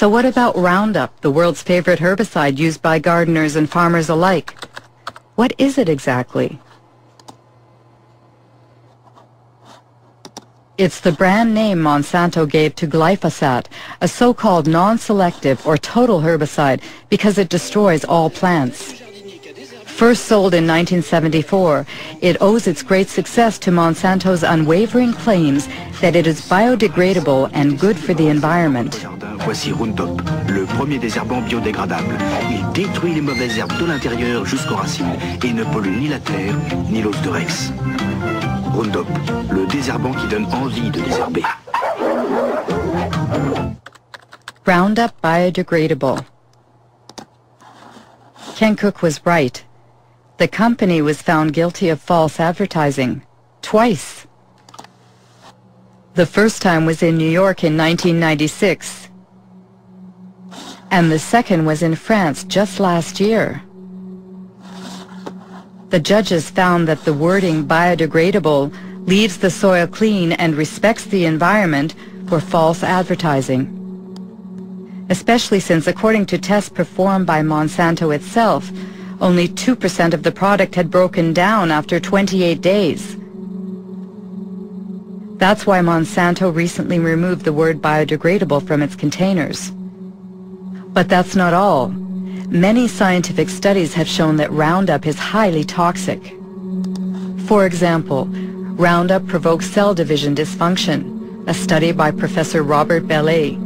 So what about Roundup, the world's favorite herbicide used by gardeners and farmers alike? What is it exactly? It's the brand name Monsanto gave to glyphosate, a so-called non-selective or total herbicide because it destroys all plants. First sold in 1974, it owes its great success to Monsanto's unwavering claims that it is biodegradable and good for the environment. Voici Roundup, le premier désherbant biodégradable. Il détruit les mauvaises herbes de l'intérieur jusqu'aux racines et ne pollue ni la terre ni l'os de Rex. Roundup, le désherbant qui donne envie de désherber. Roundup biodegradable. Ken Cook was right. The company was found guilty of false advertising. Twice. The first time was in New York in 1996. And the second was in France just last year. The judges found that the wording biodegradable leaves the soil clean and respects the environment were false advertising. Especially since, according to tests performed by Monsanto itself, only 2% of the product had broken down after 28 days. That's why Monsanto recently removed the word biodegradable from its containers. But that's not all. Many scientific studies have shown that Roundup is highly toxic. For example, Roundup provokes cell division dysfunction, a study by Professor Robert Bellet.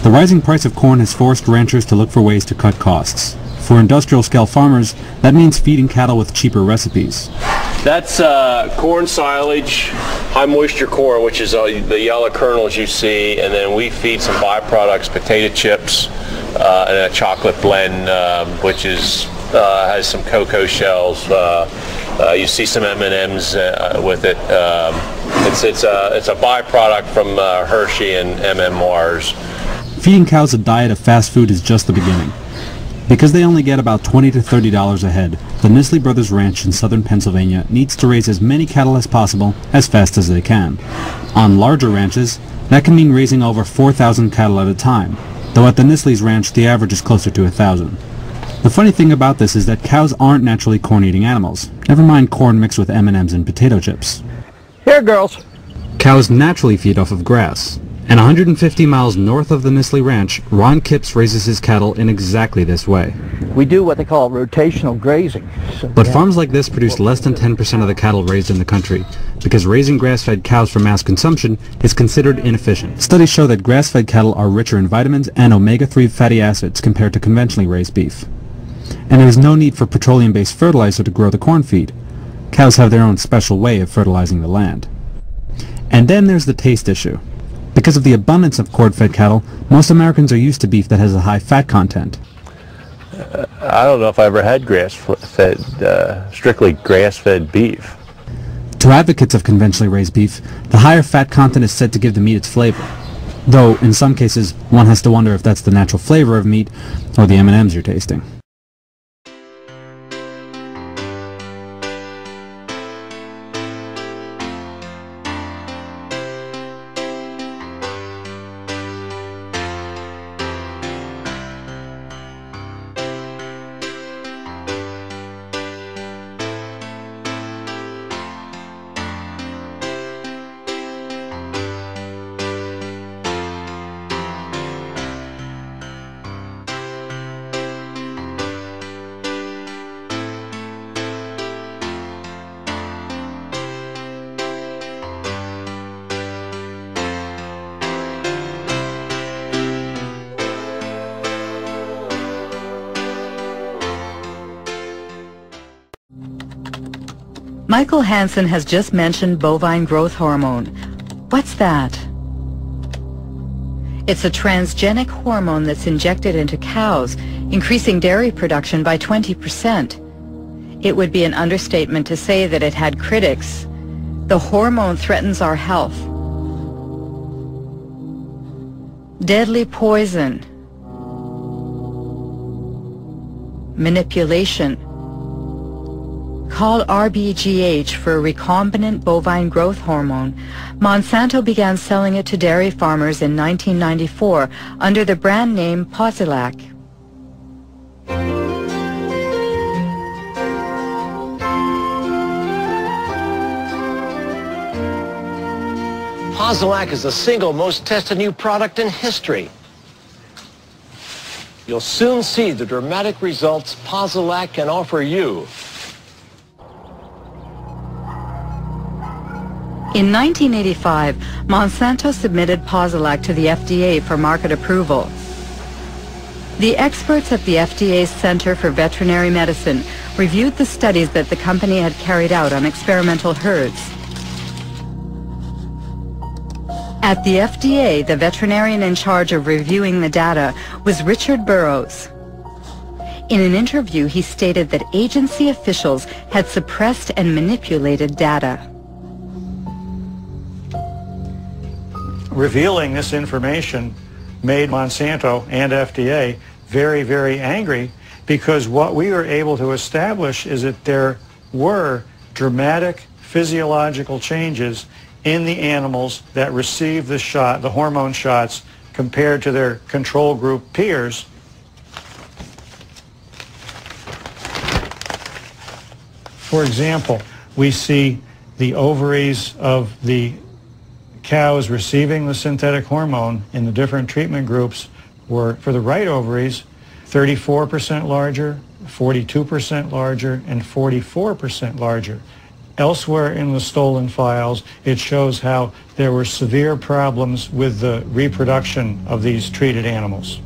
The rising price of corn has forced ranchers to look for ways to cut costs. For industrial-scale farmers, that means feeding cattle with cheaper recipes. That's corn silage, high-moisture corn, which is the yellow kernels you see, and then we feed some byproducts, potato chips, and a chocolate blend, which has some cocoa shells. You see some M&Ms with it. It's a byproduct from Hershey and Mars. Feeding cows a diet of fast food is just the beginning. Because they only get about $20 to $30 a head, the Nisley Brothers Ranch in southern Pennsylvania needs to raise as many cattle as possible as fast as they can. On larger ranches, that can mean raising over 4,000 cattle at a time, though at the Nisley's ranch the average is closer to 1,000. The funny thing about this is that cows aren't naturally corn-eating animals, never mind corn mixed with M&Ms and potato chips. Here, girls. Cows naturally feed off of grass. And 150 miles north of the Nisley Ranch, Ron Kipps raises his cattle in exactly this way. We do what they call rotational grazing. But farms like this produce less than 10% of the cattle raised in the country, because raising grass-fed cows for mass consumption is considered inefficient. Studies show that grass-fed cattle are richer in vitamins and omega-3 fatty acids compared to conventionally raised beef. And there is no need for petroleum-based fertilizer to grow the corn feed. Cows have their own special way of fertilizing the land. And then there's the taste issue. Because of the abundance of cord-fed cattle, most Americans are used to beef that has a high fat content. I don't know if I ever had grass-fed, strictly grass-fed beef. To advocates of conventionally raised beef, the higher fat content is said to give the meat its flavor. Though, in some cases, one has to wonder if that's the natural flavor of meat or the M&Ms you're tasting. Michael Hansen has just mentioned bovine growth hormone. What's that? It's a transgenic hormone that's injected into cows, increasing dairy production by 20%. It would be an understatement to say that it had critics. The hormone threatens our health. Deadly poison. Manipulation. Called RBGH for recombinant bovine growth hormone, Monsanto began selling it to dairy farmers in 1994 under the brand name Posilac. Posilac is the single most tested new product in history. You'll soon see the dramatic results Posilac can offer you. In 1985, Monsanto submitted Posilac to the FDA for market approval. The experts at the FDA's Center for Veterinary Medicine reviewed the studies that the company had carried out on experimental herds. At the FDA, the veterinarian in charge of reviewing the data was Richard Burrows. In an interview, he stated that agency officials had suppressed and manipulated data. Revealing this information made Monsanto and FDA very, very angry, because what we were able to establish is that there were dramatic physiological changes in the animals that received the shot, the hormone shots, compared to their control group peers. For example, we see the ovaries of the cows receiving the synthetic hormone in the different treatment groups were, for the right ovaries, 34% larger, 42% larger, and 44% larger. Elsewhere in the stolen files, it shows how there were severe problems with the reproduction of these treated animals.